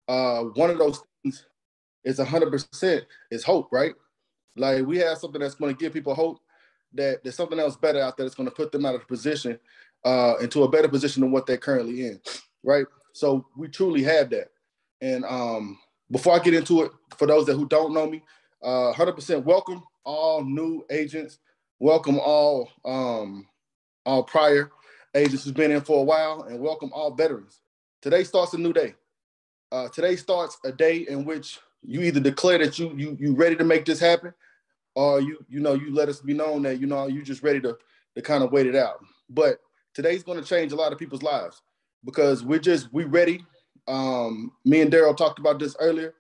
one of those things is 100% is hope, right? Like we have something that's going to give people hope that there's something else better out there that's going to put them out of the position into a better position than what they're currently in, right? So we truly have that. And before I get into it, for those who don't know me, 100% welcome all new agents. Welcome all prior agents who's been in for a while, and welcome all veterans. Today starts a new day. Today starts a day in which you either declare that you ready to make this happen, or you let us be known that you just ready to kind of wait it out. But today's going to change a lot of people's lives because we ready. Me and Darryl talked about this earlier.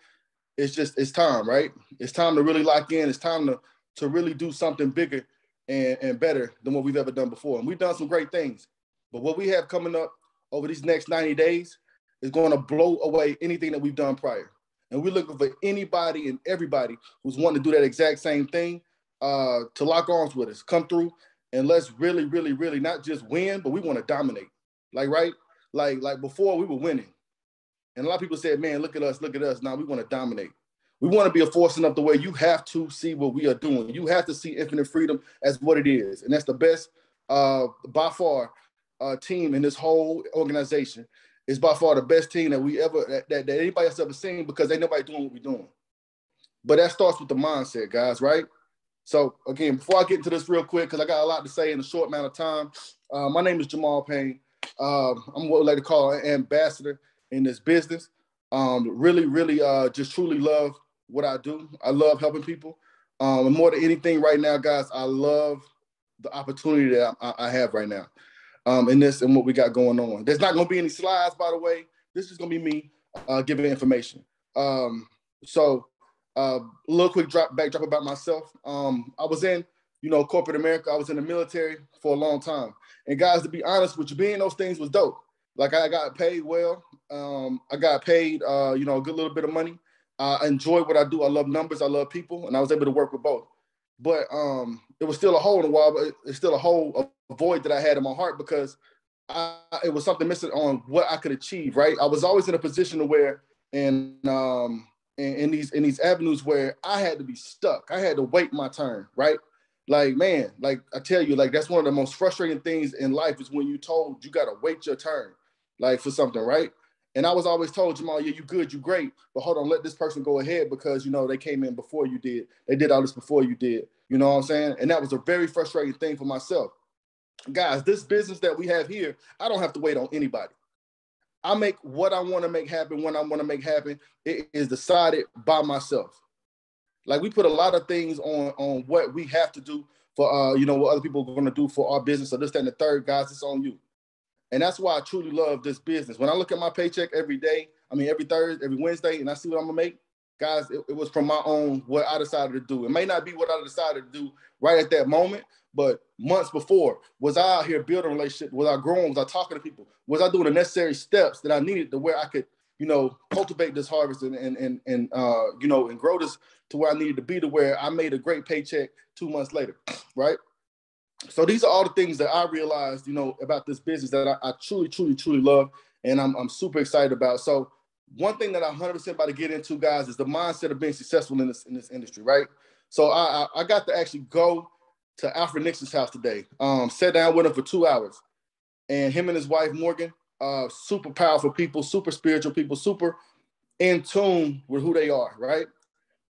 It's time, right? It's time to really lock in. It's time to really do something bigger and better than what we've ever done before. And we've done some great things. But what we have coming up over these next 90 days is going to blow away anything that we've done prior. And we're looking for anybody and everybody who's wanting to do that exact same thing to lock arms with us, come through, and let's really, really, really not just win, but we want to dominate. Like, right? Like before we were winning. And a lot of people said, man, look at us. Now we want to dominate. We want to be a force enough to where you have to see what we are doing. You have to see Infinite Freedom as what it is. And that's the best, by far, team in this whole organization. It's by far the best team that anybody else ever seen because ain't nobody doing what we're doing. But that starts with the mindset, guys, right? So, again, before I get into this real quick, because I got a lot to say in a short amount of time, my name is Jamaal Payne. I'm what we like to call an ambassador in this business. Really, really just truly love what I do. I love helping people. And more than anything right now, guys, I love the opportunity that I have right now in this and what we got going on. There's not going to be any slides, by the way. This is going to be me giving information. So a little quick backdrop about myself. I was in, corporate America. I was in the military for a long time. And guys, to be honest with you, being those things was dope. Like I got paid well. I got paid, a good little bit of money. I enjoy what I do. I love numbers. I love people. And I was able to work with both. But it was still a hole in the wall, but it's still a void that I had in my heart because it was something missing on what I could achieve, right? I was always in a position to where in these avenues where I had to be stuck. I had to wait my turn, right? Like, man, like I tell you, like that's one of the most frustrating things in life is when you told you got to wait your turn, like for something, right? And I was always told, Jamaal, yeah, you good, you great, but hold on, let this person go ahead because, they came in before you did. They did all this before you did. You know what I'm saying? And that was a very frustrating thing for myself. Guys, this business that we have here, I don't have to wait on anybody. I make what I want to make happen when I want to make happen. It is decided by myself. Like we put a lot of things on what we have to do for, what other people are going to do for our business. So this, that, and the third, guys, it's on you. And that's why I truly love this business. When I look at my paycheck every Thursday, every Wednesday, and I see what I'm going to make, guys, it was from my own, what I decided to do. It may not be what I decided to do right at that moment, but months before, was I out here building a relationship? Was I growing? Was I talking to people? Was I doing the necessary steps that I needed to where I could, cultivate this harvest and grow this to where I needed to be to where I made a great paycheck 2 months later, right? So these are all the things that I realized, about this business that I truly, truly, truly love, and I'm super excited about. So one thing that I'm 100% about to get into, guys, is the mindset of being successful in this industry, right? So I got to actually go to Alfred Nixon's house today, sat down with him for 2 hours, and him and his wife, Morgan, super powerful people, super spiritual people, super in tune with who they are, right?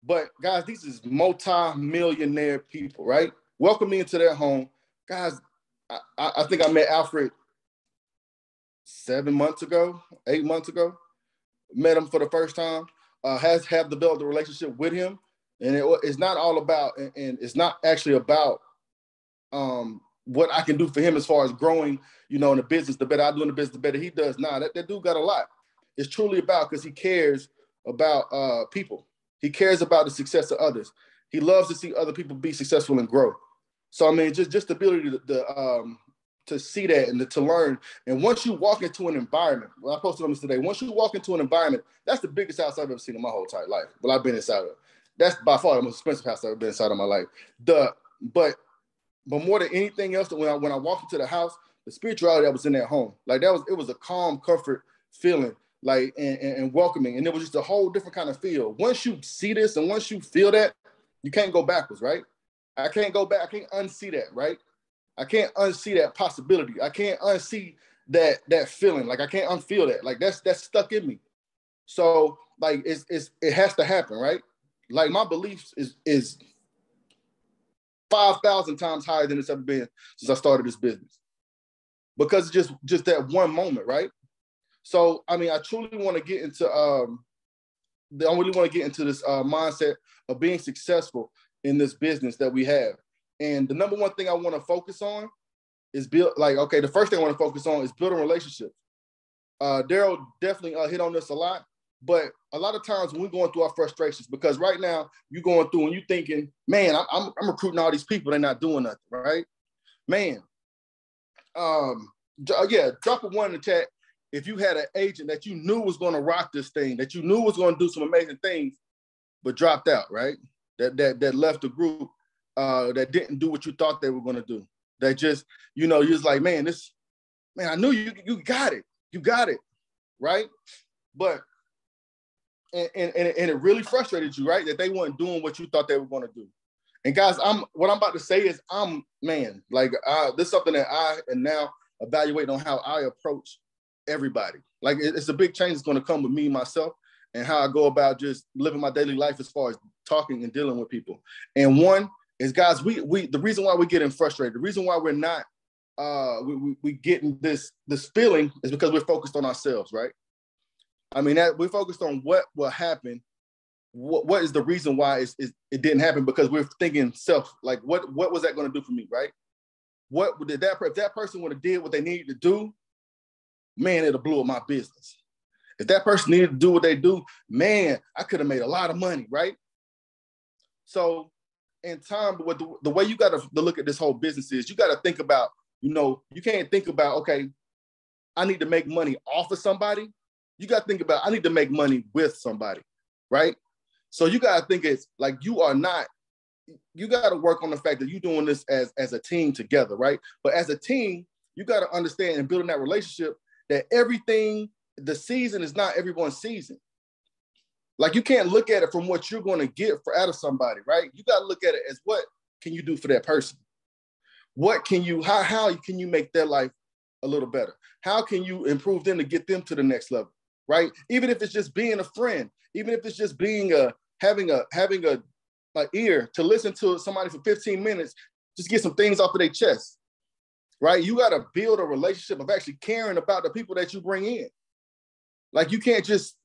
But guys, these is multi-millionaire people, right? Welcome me into their home. Guys, I think I met Alfred 8 months ago. Met him for the first time. Have developed a relationship with him. And it's not all about, and it's not actually about what I can do for him as far as growing, in the business. The better I do in the business, the better he does. Nah, that dude got a lot. It's truly about because he cares about people. He cares about the success of others. He loves to see other people be successful and grow. So, I mean, just the ability to see that and to learn. And once you walk into an environment, I posted on this today, once you walk into an environment, that's the biggest house I've ever seen in my whole entire life. Well, I've been inside of. That's by far the most expensive house I've ever been inside of my life. But more than anything else, when I walked into the house, the spirituality that was in that home, like it was a calm, comfort feeling like and welcoming. And it was just a whole different kind of feel. Once you see this and once you feel that, you can't go backwards, right? I can't go back. I can't unsee that, right? I can't unsee that possibility. I can't unsee that feeling. Like I can't unfeel that. Like that's stuck in me. So like it has to happen, right? Like my beliefs is 5,000 times higher than it's ever been since I started this business. Because it's just that one moment, right? So I mean, I truly want to get into I really want to get into this mindset of being successful in this business that we have. And the number one thing I want to focus on is the first thing I want to focus on is building relationships. Darryl definitely hit on this a lot, but a lot of times when we're going through our frustrations, because right now you're going through and you're thinking, man, I'm recruiting all these people, they're not doing nothing, right? Man, drop a 1 in the chat if you had an agent that you knew was going to rock this thing, that you knew was going to do some amazing things, but dropped out, right? That left the group, that didn't do what you thought they were going to do. That just, you're just like, man, I knew you got it, right? But and it really frustrated you, right? That they weren't doing what you thought they were going to do. And guys, what I'm about to say is, this is something that I am now evaluating on how I approach everybody. Like it's a big change that's going to come with me, myself, and how I go about just living my daily life as far as talking and dealing with people. And one is, guys, the reason why we're getting frustrated, the reason why we're not we getting this feeling is because we're focused on ourselves, right? I mean, that we're focused on what will happen. What is the reason why it didn't happen? Because we're thinking self, like what was that going to do for me, right? What did if that person would have did what they needed to do, man, it'll blow up my business. If that person needed to do what they do, man, I could have made a lot of money, right? So in time, what the way you got to look at this whole business is, you got to think about, you can't think about, okay, I need to make money off of somebody. You got to think about, I need to make money with somebody, right? So you got to think it's like you got to work on the fact that you're doing this as a team together, right? But as a team, you got to understand and building that relationship that the season is not everyone's season. Like you can't look at it from what you're going to get out of somebody, right? You got to look at it as, what can you do for that person? How can you make their life a little better? How can you improve them to get them to the next level, right? Even if it's just being a friend, even if it's just being having a ear to listen to somebody for 15 minutes, just get some things off of their chest, right? You got to build a relationship of actually caring about the people that you bring in. Like you can't just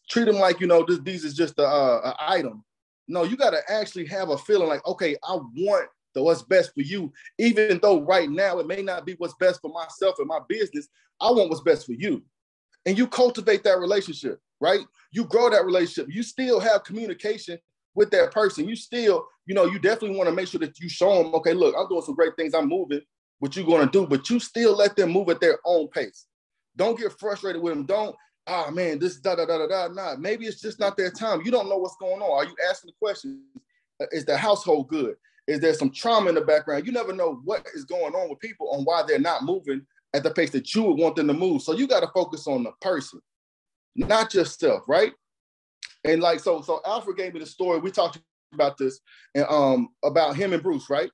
treat them like, these is just an item. No, you got to actually have a feeling like, okay, I want what's best for you, even though right now it may not be what's best for myself and my business. I want what's best for you. And you cultivate that relationship, right? You grow that relationship. You still have communication with that person. You still, you definitely want to make sure that you show them, okay, look, I'm doing some great things. I'm moving, what you're going to do, but you still let them move at their own pace. Don't get frustrated with them. Don't, man, this da-da-da-da-da. Nah, maybe it's just not their time. You don't know what's going on. Are you asking the questions? Is the household good? Is there some trauma in the background? You never know what is going on with people on why they're not moving at the pace that you would want them to move. So you got to focus on the person, not yourself, right? And like, so Alfred gave me the story. We talked about this and about him and Bruce, right?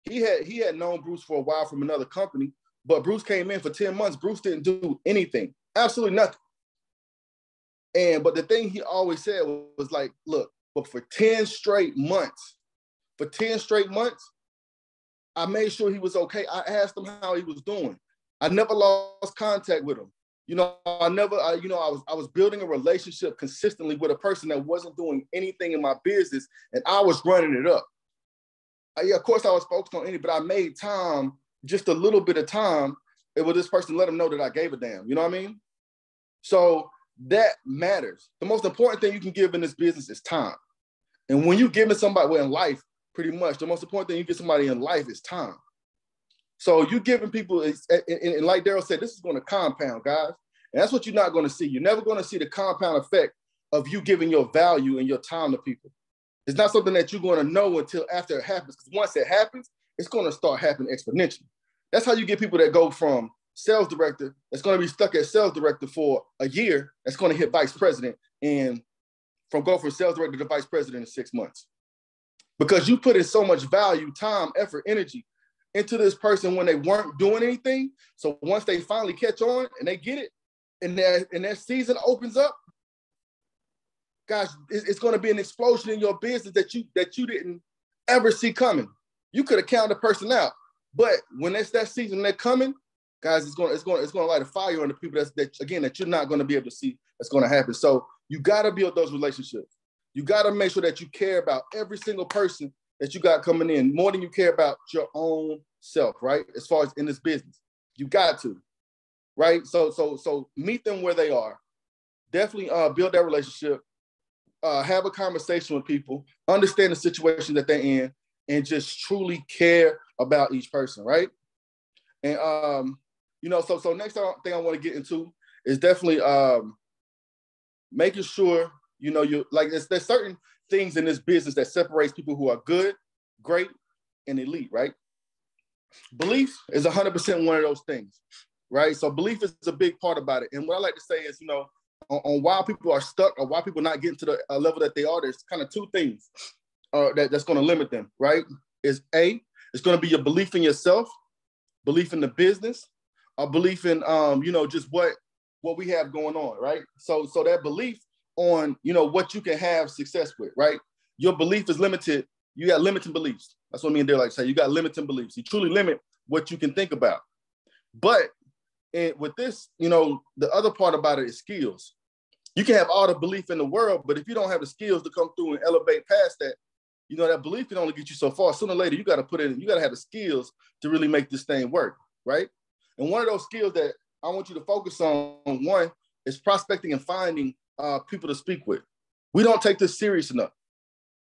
He had known Bruce for a while from another company, but Bruce came in for 10 months. Bruce didn't do anything, absolutely nothing. But the thing he always said was like, look, but for 10 straight months, I made sure he was okay. I asked him how he was doing. I never lost contact with him. I was building a relationship consistently with a person that wasn't doing anything in my business, and I was running it up. Of course, I was focused on but I made time, just a little bit of time, with this person, let them know that I gave a damn. You know what I mean? So that matters. The most important thing you can give in this business is time. And when you're giving somebody in life, pretty much the most important thing you give somebody in life is time. So you're giving people, and like Darryl said, this is going to compound, guys. And that's what you're not going to see. You're never going to see the compound effect of you giving your value and your time to people. It's not something that you're going to know until after it happens. Because once it happens, it's going to start happening exponentially. That's how you get people that go from sales director that's going to be stuck as sales director for a year that's going to hit vice president and go from sales director to vice president in 6 months. Because you put in so much value, time, effort, energy into this person when they weren't doing anything. So once they finally catch on and they get it, and that season opens up, guys, it's going to be an explosion in your business that you didn't ever see coming. You could have counted the person out, but when it's that season they're coming, guys, it's going to light a fire on the people that you're not going to be able to see that's going to happen. So you got to build those relationships. You got to make sure that you care about every single person that you got coming in more than you care about your own self, right? As far as in this business, you got to, right? So meet them where they are. Definitely build that relationship. Have a conversation with people, understand the situation that they're in, and just truly care about each person, right? And so next thing I want to get into is definitely making sure you like there's certain things in this business that separates people who are good, great, and elite, right? Belief is 100% one of those things, right? So belief is a big part about it. And what I like to say is, on why people are stuck or why people not getting to the level that they are, there's kind of two things that's going to limit them, right? It's going to be your belief in yourself, belief in the business, or belief in, just what we have going on, right? So that belief on, what you can have success with, right? Your belief is limited. You got limiting beliefs. That's what me and Darryl like to say. You got limiting beliefs. You truly limit what you can think about. But with this, the other part about it is skills. You can have all the belief in the world, but if you don't have the skills to come through and elevate past that, that belief can only get you so far. Sooner or later, you got to put in, you got to have the skills to really make this thing work, right? And one of those skills that I want you to focus on, one, is prospecting and finding people to speak with. We don't take this serious enough,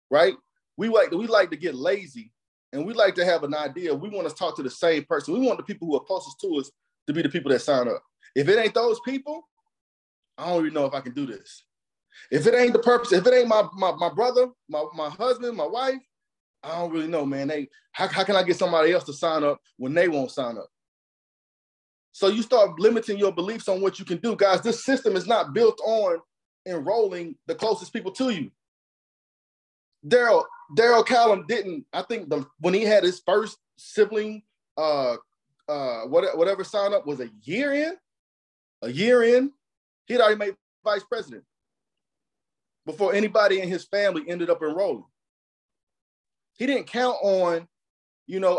right? We like to get lazy, and we like to have an idea. We want to talk to the same person. We want the people who are closest to us to be the people that sign up. If it ain't those people, I don't even know if I can do this. If it ain't the purpose, if it ain't my brother, my husband, my wife, I don't really know, man. How can I get somebody else to sign up when they won't sign up? So you start limiting your beliefs on what you can do. Guys, this system is not built on enrolling the closest people to you. Darryl Callum didn't, I think when he had his first sibling, whatever sign up was a year in, he'd already made vice president before anybody in his family ended up enrolling. He didn't count on,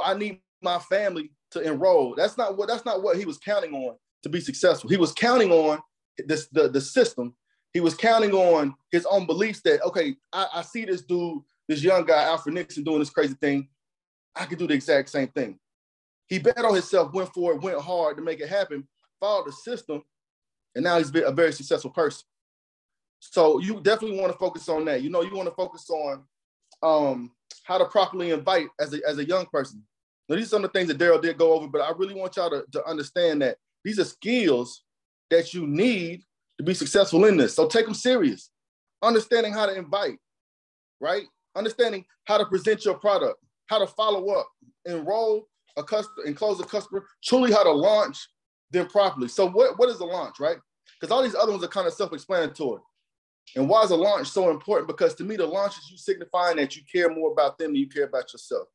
I need my family to enroll. That's not what he was counting on to be successful. He was counting on the system. He was counting on his own beliefs that, okay, I see this dude, this young guy, Alfred Nixon, doing this crazy thing. I could do the exact same thing. He bet on himself, went for it, went hard to make it happen, followed the system, and now he's been a very successful person. So you definitely want to focus on that. You want to focus on how to properly invite as a young person. Now, these are some of the things that Darryl did go over, but I really want y'all to understand that these are skills that you need to be successful in this. So take them serious. Understanding how to invite, right? Understanding how to present your product, how to follow up, enroll a customer and close a customer, truly how to launch them properly. So what is a launch, right? Because all these other ones are kind of self-explanatory. And why is a launch so important? Because to me, the launch is you signifying that you care more about them than you care about yourself.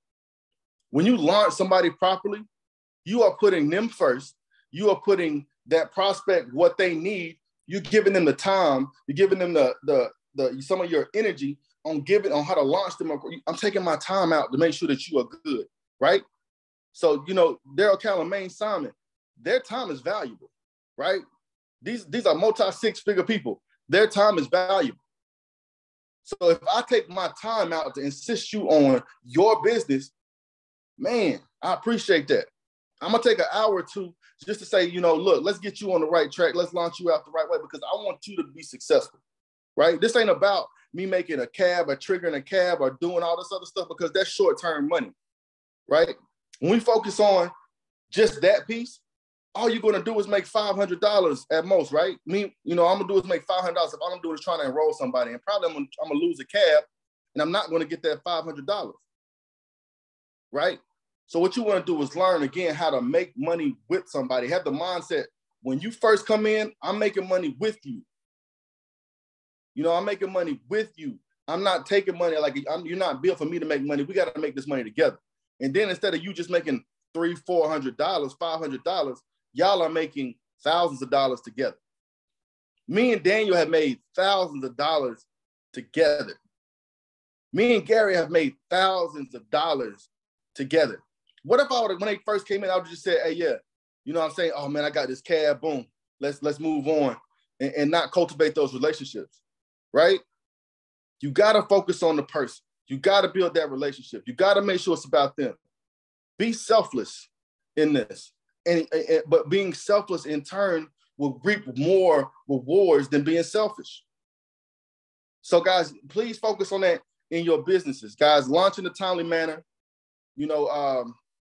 When you launch somebody properly, you are putting them first. You are putting that prospect what they need. You're giving them the time. You're giving them the some of your energy on how to launch them. I'm taking my time out to make sure that you are good, right? So, Darryl Callum, Maine Simon, their time is valuable, right? These are multi-six-figure people. Their time is valuable. So if I take my time out to insist you on your business, man, I appreciate that. I'm going to take an hour or two just to say, look, let's get you on the right track. Let's launch you out the right way because I want you to be successful, right? This ain't about me making a cab or triggering a cab or doing all this other stuff because that's short-term money, right? When we focus on just that piece, all you're going to do is make $500 at most, right? I'm going to do is make $500 if all I'm doing is trying to enroll somebody. And probably I'm going to lose a cab and I'm not going to get that $500, right? So what you want to do is learn, again, how to make money with somebody. Have the mindset, when you first come in, I'm making money with you. You know, I'm making money with you. I'm not taking money, like you're not built for me to make money. We got to make this money together. And then instead of you just making $300, $400, $500, y'all are making thousands of dollars together. Me and Daniel have made thousands of dollars together. Me and Gary have made thousands of dollars together. What if when they first came in, I would just say, hey, yeah, you know what I'm saying? Oh man, I got this cab, boom. Let's move on and not cultivate those relationships, right? You got to focus on the person. You got to build that relationship. You got to make sure it's about them. Be selfless in this. But being selfless in turn will reap more rewards than being selfish. So guys, please focus on that in your businesses. Guys, launch in a timely manner. You know,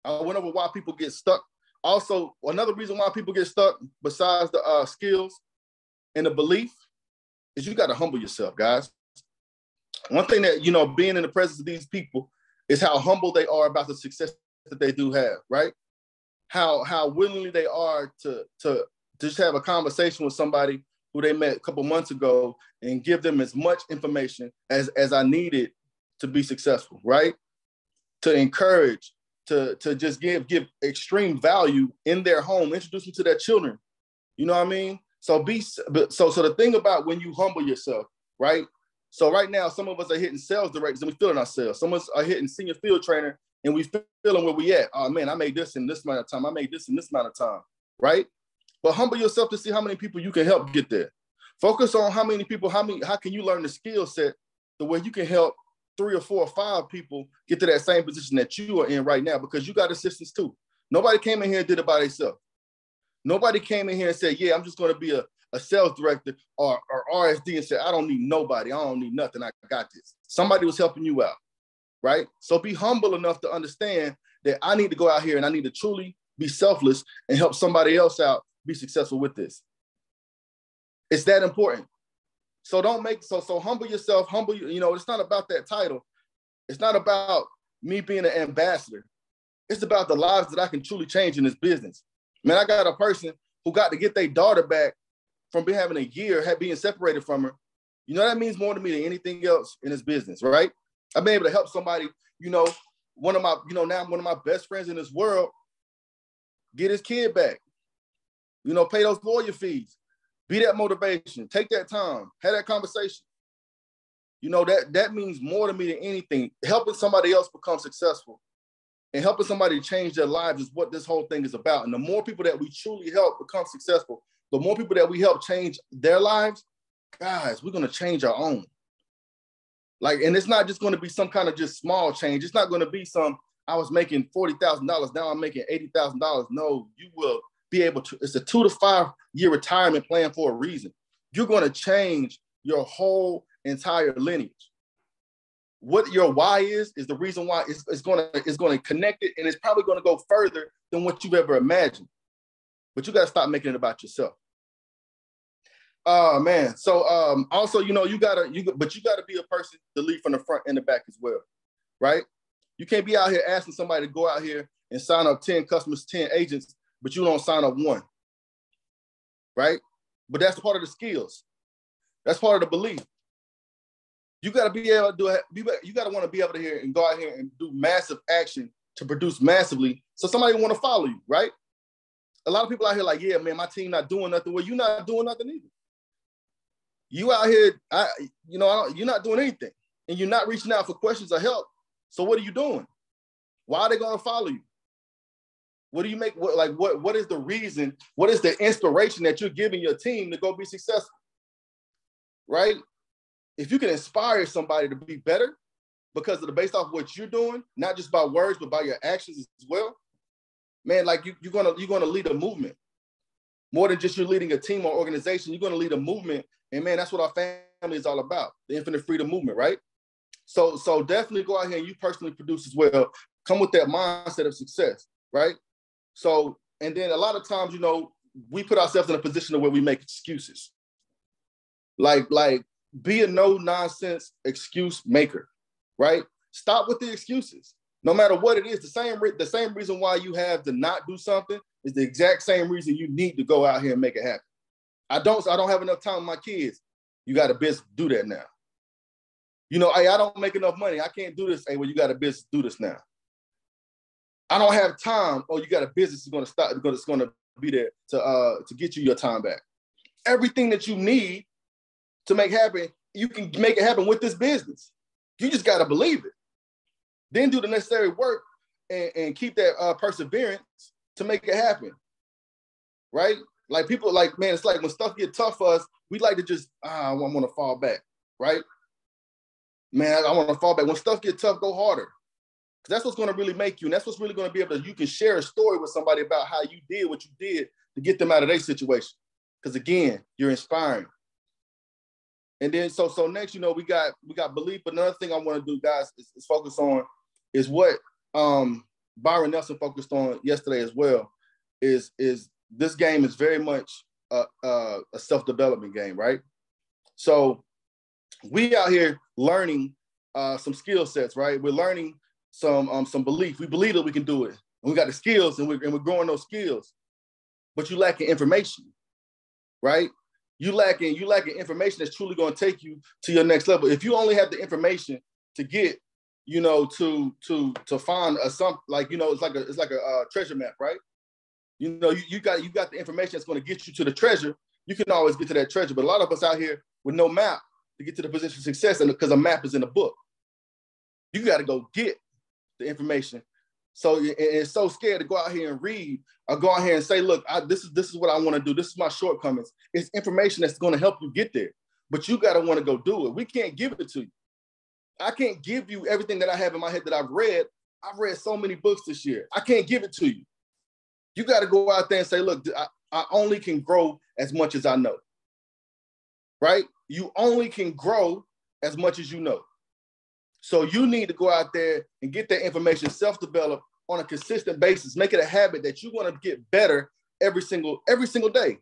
I went over why people get stuck. Also, another reason why people get stuck, besides the skills and the belief, is you got to humble yourself, guys. One thing that, you know, being in the presence of these people is how humble they are about the success that they do have, right? How willingly they are to just have a conversation with somebody who they met a couple months ago and give them as much information as I needed to be successful, right? To encourage, to just give extreme value in their home, introduce them to their children. You know what I mean? So the thing about when you humble yourself, right? So right now, some of us are hitting sales directors and we feeling ourselves. Some of us are hitting senior field trainer and we feeling where we at. Oh man, I made this in this amount of time. I made this in this amount of time, right? But humble yourself to see how many people you can help get there. Focus on how many people, how can you learn the skill set the way you can help 3 or 4 or 5 people get to that same position that you are in right now, because you got assistance too. Nobody came in here and did it by themselves. Nobody came in here and said, yeah, I'm just going to be a sales director or RSD and said, I don't need nobody. I don't need nothing. I got this. Somebody was helping you out, right? So be humble enough to understand that I need to go out here and I need to truly be selfless and help somebody else out be successful with this. It's that important. So humble yourself, you know, it's not about that title. It's not about me being an ambassador. It's about the lives that I can truly change in this business. Man, I got a person who got to get their daughter back from having a year, being separated from her. You know, that means more to me than anything else in this business, right? I've been able to help somebody, you know, now one of my best friends in this world, get his kid back. You know, pay those lawyer fees. Be that motivation. Take that time. Have that conversation. You know, that means more to me than anything. Helping somebody else become successful and helping somebody change their lives is what this whole thing is about. And the more people that we truly help become successful, the more people that we help change their lives, guys, we're going to change our own. Like, and it's not just going to be some kind of just small change. It's not going to be I was making $40,000. Now I'm making $80,000. No, you will be able to. It's a 2 to 5 year retirement plan for a reason. You're going to change your whole entire lineage. What your why is the reason why it's going to connect it, and it's probably going to go further than what you've ever imagined. But you got to stop making it about yourself. Man. So also, you know, you gotta be a person to lead from the front and the back as well, right? You can't be out here asking somebody to go out here and sign up 10 customers, 10 agents, but you don't sign up 1, right? But that's part of the skills. That's part of the belief. You got to be able to do it. You got to want to be able to and go out here and do massive action to produce massively, so somebody want to follow you, right? A lot of people out here like, yeah, man, my team not doing nothing. Well, you're not doing nothing either. You out here, you're not doing anything, and you're not reaching out for questions or help. So what are you doing? Why are they going to follow you? What do you make? What is the reason? What is the inspiration that you're giving your team to go be successful? Right? If you can inspire somebody to be better based off what you're doing, not just by words, but by your actions as well, man, like you're gonna lead a movement. More than just you're leading a team or organization, you're gonna lead a movement. And man, that's what our family is all about, the Infinite Freedom Movement, right? So definitely go out here and you personally produce as well. Come with that mindset of success, right? So, and then a lot of times, you know, we put ourselves in a position where we make excuses. Like be a no nonsense excuse maker, right? Stop with the excuses. No matter what it is, the same reason why you have to not do something is the exact same reason you need to go out here and make it happen. I don't have enough time with my kids. You got a business to do that now. You know, hey, I don't make enough money. I can't do this. Hey, well, you got a business to do this now. I don't have time. Oh, you got a business that's going to stop because it's going to be there to get you your time back. Everything that you need to make happen, you can make it happen with this business. You just got to believe it. Then do the necessary work and keep that perseverance to make it happen, right? Like people, like, man, it's like when stuff get tough for us, we like to just, I want to fall back, right? Man, I want to fall back. When stuff get tough, go harder. Because that's what's going to really make you, and that's what's really going to be able to, you can share a story with somebody about how you did what you did to get them out of their situation. Because again, you're inspiring. And then, so next, you know, we got belief. But another thing I want to do, guys, is focus on is what Byron Nelson focused on yesterday as well, is this game is very much a self-development game, right? So we out here learning some skill sets, right? We're learning some belief. We believe that we can do it. And we got the skills, and we're growing those skills. But you lacking information, right? You lacking information that's truly going to take you to your next level. If you only have the information to get, you know, to find like, you know, it's like a treasure map, right? You know, you got the information that's going to get you to the treasure. You can always get to that treasure. But a lot of us out here with no map to get to the position of success, and because a map is in the book, you got to go get the information. So it's so scared to go out here and read or go out here and say, look, this is what I want to do. This is my shortcomings. It's information that's going to help you get there, but you got to want to go do it. We can't give it to you. I can't give you everything that I have in my head that I've read. I've read so many books this year. I can't give it to you. You got to go out there and say, look, I only can grow as much as I know, right? You only can grow as much as you know. So you need to go out there and get that information, self-develop on a consistent basis. Make it a habit that you want to get better every single day.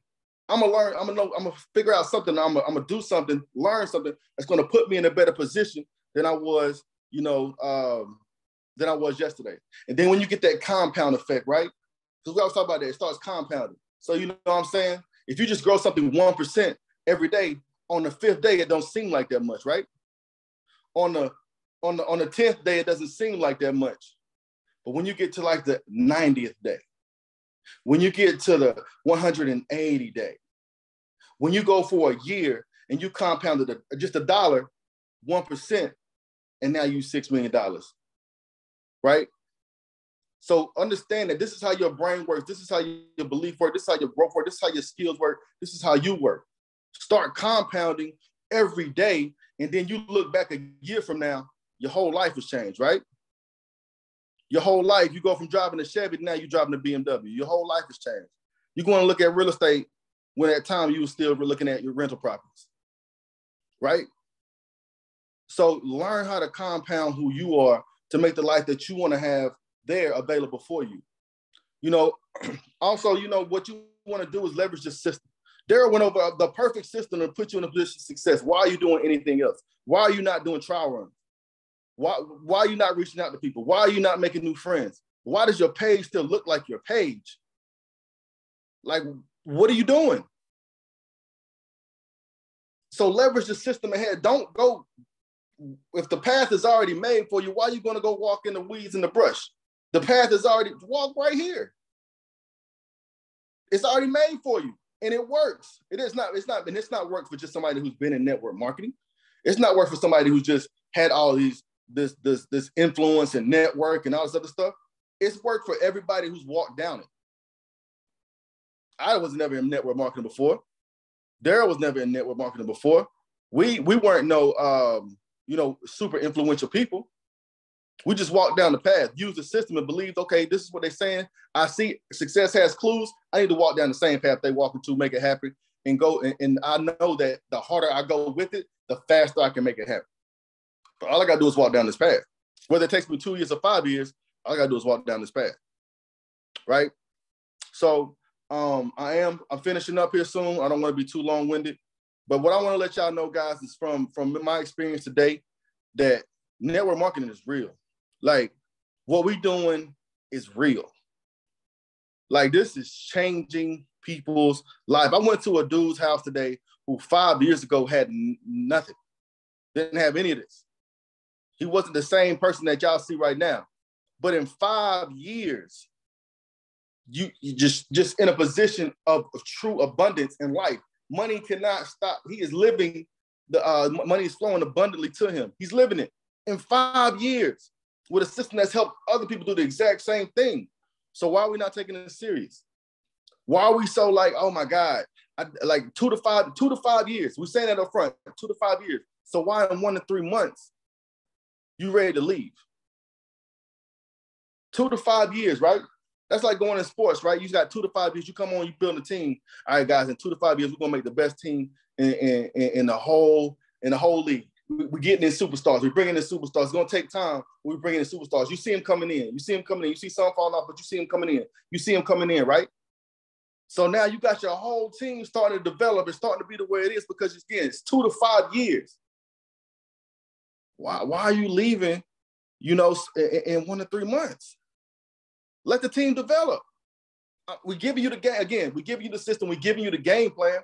I'm gonna learn. I'm gonna figure out something. I'm gonna do something, learn something that's gonna put me in a better position than I was, you know, than I was yesterday. And then when you get that compound effect, right? Because we always talk about that, it starts compounding. So you know what I'm saying? If you just grow something 1% every day, on the 5th day, it don't seem like that much, right? On the 10th day, it doesn't seem like that much. But when you get to like the 90th day, when you get to the 180 day, when you go for a year and you compounded just $1, 1%, and now you $6 million, right? So understand that this is how your brain works. This is how your belief works. This is how your growth works. This is how your skills work. This is how you work. Start compounding every day, and then you look back a year from now, your whole life has changed, right? Your whole life, you go from driving a Chevy, now you're driving a BMW. Your whole life has changed. You're going to look at real estate when at time you were still looking at your rental properties, right? So learn how to compound who you are to make the life that you want to have there available for you. You know, also, you know, what you want to do is leverage the system. Darryl went over the perfect system to put you in a position of success. Why are you doing anything else? Why are you not doing trial runs? Why are you not reaching out to people? Why are you not making new friends? Why does your page still look like your page? Like, what are you doing? So leverage the system ahead. Don't go, if the path is already made for you, why are you going to go walk in the weeds and the brush? The path is already, walk right here. It's already made for you, and it works. It's not work for just somebody who's been in network marketing. It's not work for somebody who's just had all this influence and network and all this other stuff. It's work for everybody who's walked down it. I was never in network marketing before. Darryl was never in network marketing before. We weren't no super influential people. We just walked down the path, used the system, and believed, okay, this is what they're saying. I see success has clues. I need to walk down the same path they walk into, make it happen, and go. And I know that the harder I go with it, the faster I can make it happen. But all I gotta do is walk down this path. Whether it takes me 2 years or 5 years, all I gotta do is walk down this path, right? So I'm finishing up here soon. I don't want to be too long-winded, but what I want to let y'all know, guys, is from my experience today that network marketing is real. Like, what we doing is real. Like, this is changing people's life. I went to a dude's house today who 5 years ago had nothing, didn't have any of this. He wasn't the same person that y'all see right now. But in 5 years, you just in a position of true abundance in life. Money cannot stop. He is living, the money is flowing abundantly to him. He's living it in 5 years with a system that's helped other people do the exact same thing. So why are we not taking it serious? Why are we so like, oh my God, like 2 to 5 years? We're saying that up front, 2 to 5 years. So why in 1 to 3 months, you ready to leave? 2 to 5 years, right? That's like going in sports, right? You got 2 to 5 years. You come on, you build a team. All right, guys, in 2 to 5 years, we're gonna make the best team in the whole league. We're getting in superstars. We're bringing in superstars. It's gonna take time. We're bringing in superstars. You see them coming in. You see them coming in. You see some falling off, but you see them coming in. You see them coming in, right? So now you got your whole team starting to develop and starting to be the way it is because again, it's 2 to 5 years. Why are you leaving? In 1 to 3 months. Let the team develop. We're giving you the game again. We're giving you the system. We're giving you the game plan.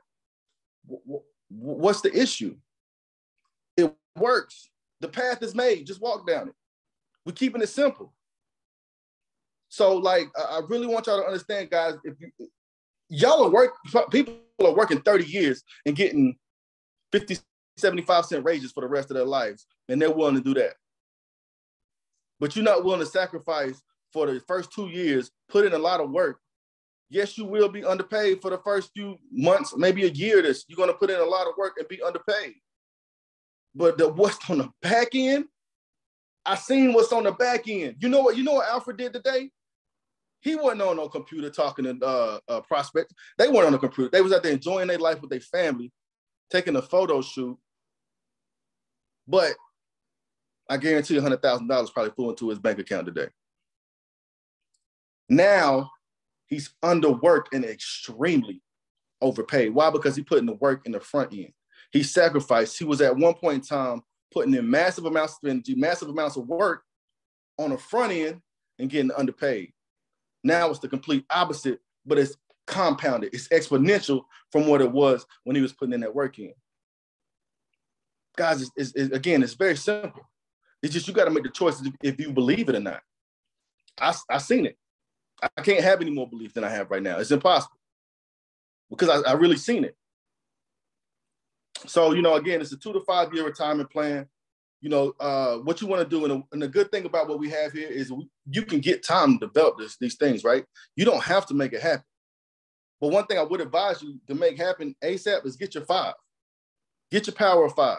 What's the issue? It works. The path is made. Just walk down it. We're keeping it simple. So, like, I really want y'all to understand, guys. If people are working 30 years and getting 50, 75-cent wages for the rest of their lives, and they're willing to do that. But you're not willing to sacrifice for the first 2 years, put in a lot of work. Yes, you will be underpaid for the first few months, maybe a year. You're going to put in a lot of work and be underpaid. But what's on the back end? I seen what's on the back end. You know what Alfred did today? He wasn't on no computer talking to prospects. They weren't on the computer. They was out there enjoying their life with their family, taking a photo shoot. But I guarantee $100,000 probably flew into his bank account today. Now he's underworked and extremely overpaid. Why? Because he put in the work in the front end. He sacrificed. He was at one point in time putting in massive amounts of energy, massive amounts of work on the front end and getting underpaid. Now it's the complete opposite, but it's compounded. It's exponential from what it was when he was putting in that work in. Guys, it's very simple. It's just you got to make the choice if you believe it or not. I seen it. I can't have any more belief than I have right now. It's impossible because I really seen it. So, again, it's a 2 to 5 year retirement plan. What you want to do, and the good thing about what we have here is you can get time to develop these things, right? You don't have to make it happen. But one thing I would advise you to make happen ASAP is get your 5. Get your power of 5.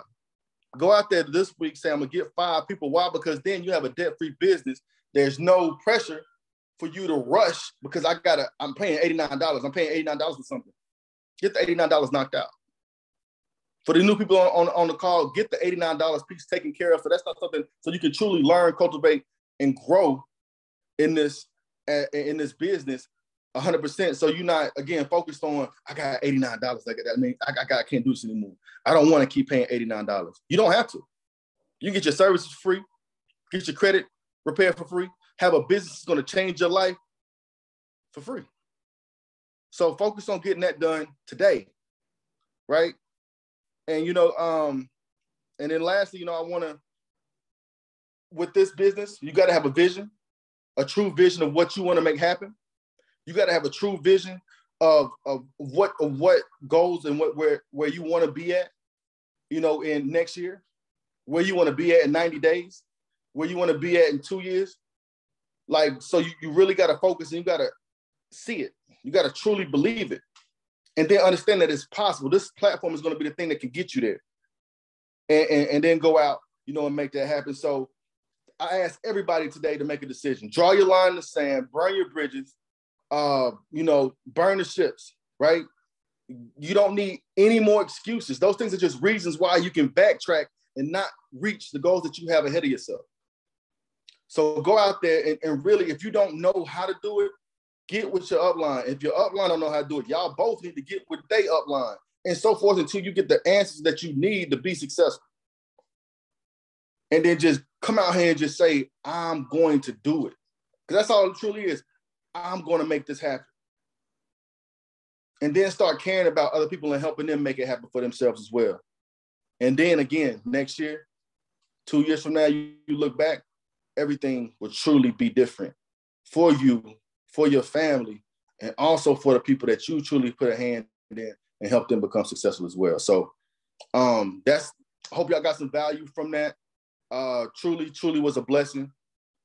Go out there this week, say, I'm going to get 5 people. Why? Because then you have a debt-free business. There's no pressure for you to rush because I'm paying $89. I'm paying $89 for something. Get the $89 knocked out. For the new people on the call, get the $89 piece taken care of. So that's not something, so you can truly learn, cultivate, and grow in this business 100%. So you're not, again, focused on, I got $89. Like that means I can't do this anymore. I don't want to keep paying $89. You don't have to. You get your services free, get your credit repaired for free, have a business that's going to change your life for free. So focus on getting that done today, right? And, and then lastly, I want to, with this business, you got to have a vision, a true vision of what you want to make happen. You got to have a true vision of what goals and where you want to be at, in next year, where you want to be at in 90 days, where you want to be at in 2 years. Like, so you really got to focus and you got to see it. You got to truly believe it. And then understand that it's possible. This platform is going to be the thing that can get you there. And then go out, and make that happen. So I ask everybody today to make a decision. Draw your line in the sand, burn your bridges, burn the ships, right? You don't need any more excuses. Those things are just reasons why you can backtrack and not reach the goals that you have ahead of yourself. So go out there and really, if you don't know how to do it, get with your upline. If your upline don't know how to do it, y'all both need to get with their upline and so forth until you get the answers that you need to be successful. And then just come out here and just say, I'm going to do it. Because that's all it truly is. I'm going to make this happen. And then start caring about other people and helping them make it happen for themselves as well. And then again, next year, 2 years from now, you look back, everything will truly be different for you, for your family, and also for the people that you truly put a hand in and help them become successful as well. So I hope y'all got some value from that. Truly was a blessing.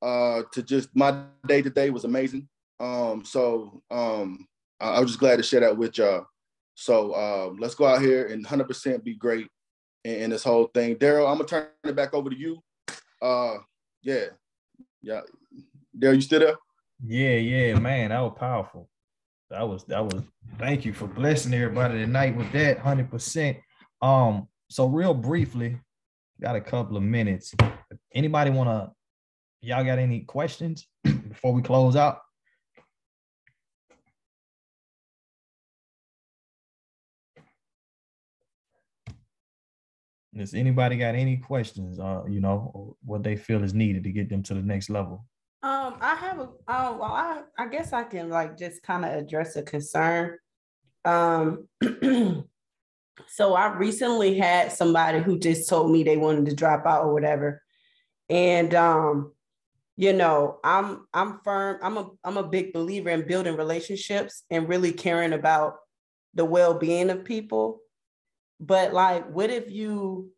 To just my day to day was amazing. I was just glad to share that with y'all. So let's go out here and 100% be great in this whole thing. Darryl, I'm gonna turn it back over to you. Yeah. Darryl, you still there? Yeah, man, that was powerful. That was. Thank you for blessing everybody tonight with that 100%. So real briefly, got a couple of minutes. Anybody y'all got any questions before we close out? Does anybody got any questions, what they feel is needed to get them to the next level? I have I guess I can just kind of address a concern. So I recently had somebody who just told me they wanted to drop out or whatever. And I'm firm. I'm a big believer in building relationships and really caring about the well-being of people. But what if you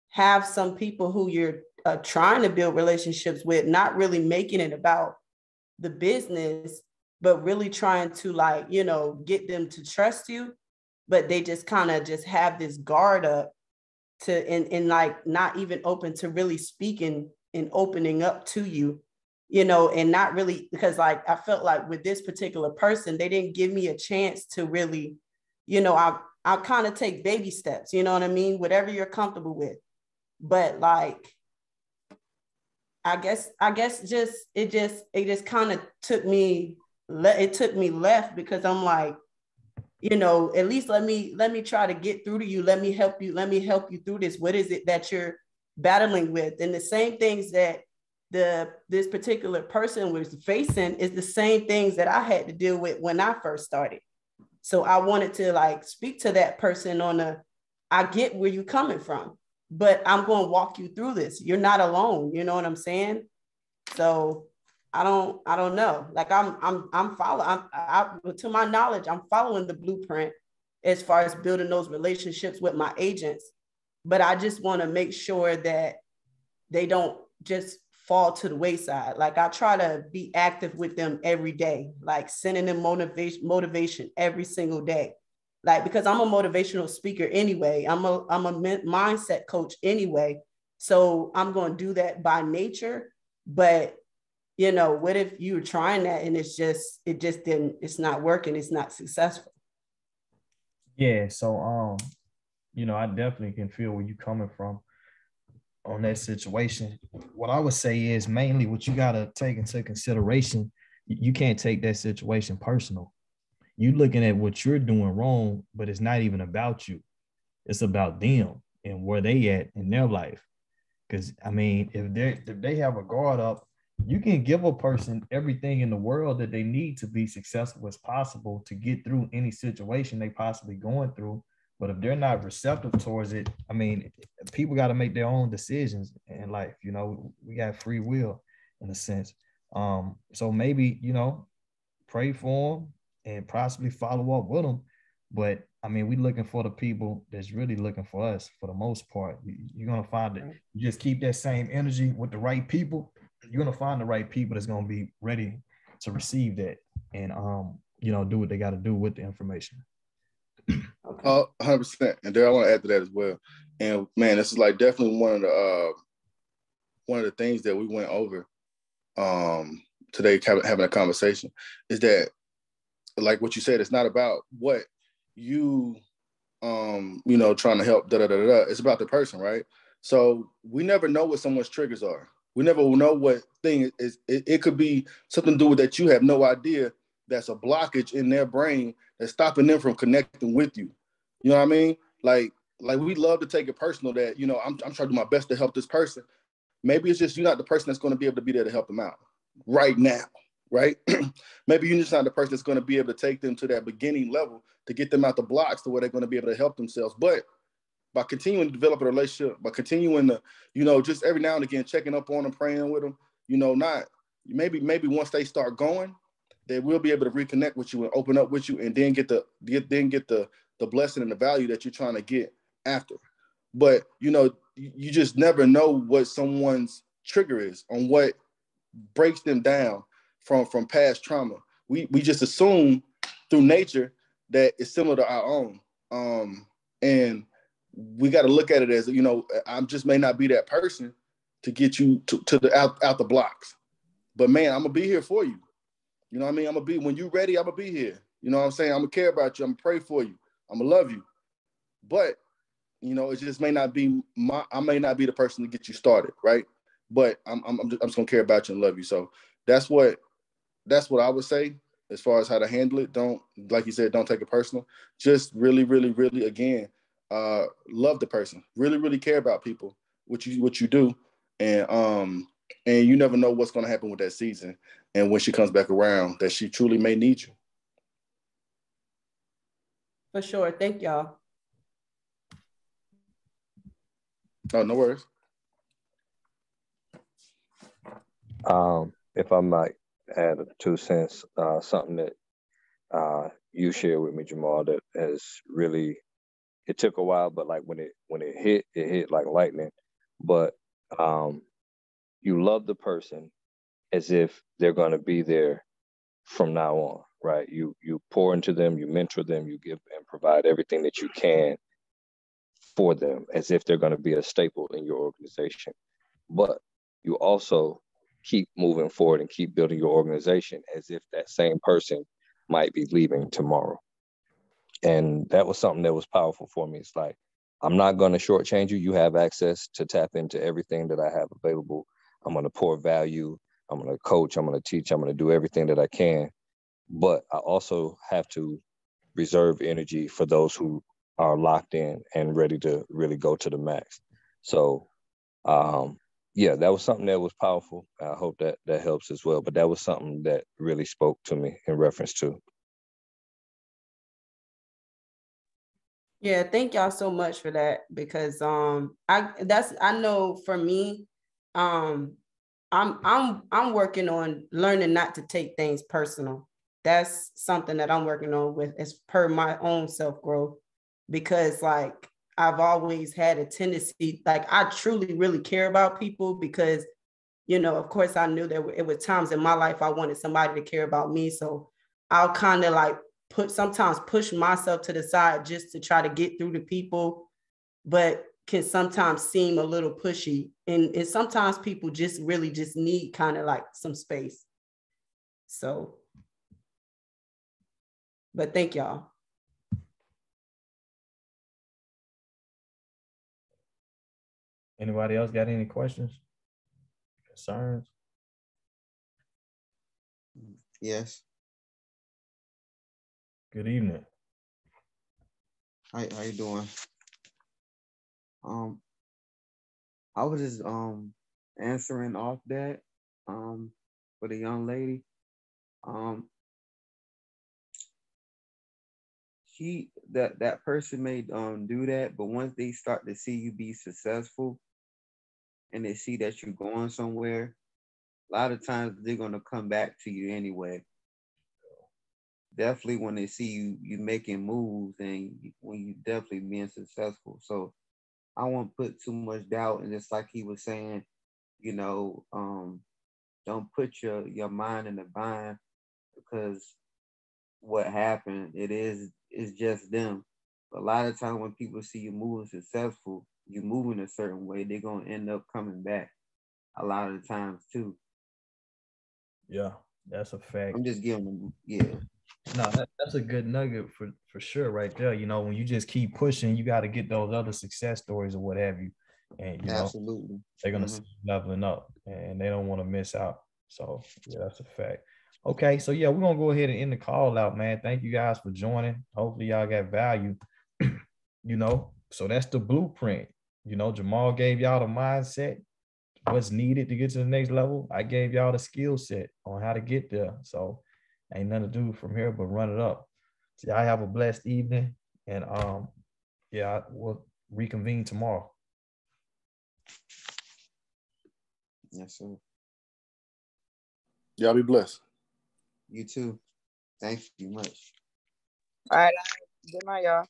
have some people who you're trying to build relationships with, not really making it about the business, but really trying to get them to trust you, but they just kind of just have this guard up and not even open to really speaking and opening up to you, and not really, because I felt like with this particular person, they didn't give me a chance to really, I'll kind of take baby steps, you know what I mean? Whatever you're comfortable with. But I guess it just kind of took me left, because I'm like, at least let me try to get through to you. Let me help you through this. What is it that you're battling with? And the same things that this particular person was facing is the same things that I had to deal with when I first started. So I wanted to speak to that person I get where you're coming from, but I'm going to walk you through this. You're not alone. You know what I'm saying? So I don't know. I'm following, to my knowledge, I'm following the blueprint as far as building those relationships with my agents. But I just want to make sure that they don't just fall to the wayside. I try to be active with them every day, sending them motivation every single day. Because I'm a motivational speaker anyway. I'm a mindset coach anyway. So I'm going to do that by nature. But what if you're trying that and it's not working, it's not successful? Yeah. So, I definitely can feel where you're coming from on that situation. What I would say is mainly what you got to take into consideration. You can't take that situation personal. You're looking at what you're doing wrong, but it's not even about you. It's about them and where they at in their life. Because, if they have a guard up, you can give a person everything in the world that they need to be successful as possible to get through any situation they possibly going through. But if they're not receptive towards it, people got to make their own decisions in life. We got free will in a sense. So maybe, pray for them and possibly follow up with them. But we looking for the people that's really looking for us for the most part. You're going to find that you just keep that same energy with the right people. You're going to find the right people that's going to be ready to receive that and, do what they got to do with the information. 100%. And there, I want to add to that as well. And man, this is definitely one of the things that we went over today, having a conversation, is that what you said, it's not about what you trying to help, It's about the person, right? So we never know what someone's triggers are. We never know what thing is. It could be something to do with that you have no idea. That's a blockage in their brain that's stopping them from connecting with you. You know what I mean? We love to take it personal that, I'm trying to do my best to help this person. Maybe it's just you're not the person that's going to be able to be there to help them out right now, right? Maybe you're just not the person that's going to be able to take them to that beginning level to get them out the blocks to where they're going to be able to help themselves. But by continuing to develop a relationship, by continuing to, just every now and again checking up on them, praying with them, not maybe once they start going, they will be able to reconnect with you and open up with you, and then get the blessing and the value that you're trying to get after. But you just never know what someone's trigger is, on what breaks them down from past trauma. We just assume through nature that it's similar to our own, and we got to look at it as, I just may not be that person to get you to the out the blocks, but man, I'm gonna be here for you. You know what I mean? I'm gonna be, when you're ready, I'm gonna be here. You know what I'm saying? I'm gonna care about you. I'm gonna pray for you. I'm gonna love you. But it just may not be I may not be the person to get you started, right? But I'm just gonna care about you and love you. So that's what I would say as far as how to handle it. Don't, like you said, don't take it personal. Just really, really, really, again, love the person. Really, really care about people, what you do, and you never know what's gonna happen with that season. And when she comes back around, that she truly may need you. For sure. Thank y'all. Oh, no worries. If I might add 2 cents, something that you shared with me, Jamaal, that has really, it took a while, but like when it hit like lightning. But you love the person as if they're going to be there from now on, right? You pour into them, you mentor them, you give and provide everything that you can for them as if they're going to be a staple in your organization. But you also keep moving forward and keep building your organization as if that same person might be leaving tomorrow. And that was something that was powerful for me. It's like, I'm not going to shortchange you. You have access to tap into everything that I have available. I'm going to pour value. I'm going to coach. I'm going to teach. I'm going to do everything that I can. But I also have to reserve energy for those who are locked in and ready to really go to the max. So, yeah, that was something that was powerful. I hope that helps as well. But that was something that really spoke to me in reference to. Yeah, thank y'all so much for that, because I know for me, I'm working on learning not to take things personal. That's something that I'm working on with as per my own self-growth, because like I've always had a tendency, like I truly really care about people, because of course I knew that it was times in my life I wanted somebody to care about me. So I'll kind of like sometimes push myself to the side just to try to get through to people, but can sometimes seem a little pushy. And sometimes people just really just need kind of like some space. So, but thank y'all. Anybody else got any questions, concerns? Yes. Good evening. How you doing? I was just answering off that for the young lady. That person may do that, but once they start to see you be successful and they see that you're going somewhere, a lot of times they're gonna come back to you anyway. Definitely when they see you making moves and when you definitely being successful. So I won't put too much doubt, and just like he was saying, don't put your mind in a bind, because what happened, it's just them. But a lot of times when people see you moving successful, you moving a certain way, they're gonna end up coming back a lot of the times too. Yeah, that's a fact. I'm just giving them, yeah. No, that's a good nugget for sure right there. When you just keep pushing, you got to get those other success stories or what have you. And, Absolutely. They're going to see you leveling up and they don't want to miss out. So, yeah, that's a fact. Okay, so, yeah, we're going to go ahead and end the call out, man. Thank you guys for joining. Hopefully y'all got value, So that's the blueprint. Jamaal gave y'all the mindset. what's needed to get to the next level. I gave y'all the skill set on how to get there. So ain't nothing to do from here but run it up. So y'all have a blessed evening. And yeah, we'll reconvene tomorrow. Yes, sir. Y'all be blessed. You too. Thank you much. All right. Good night, y'all.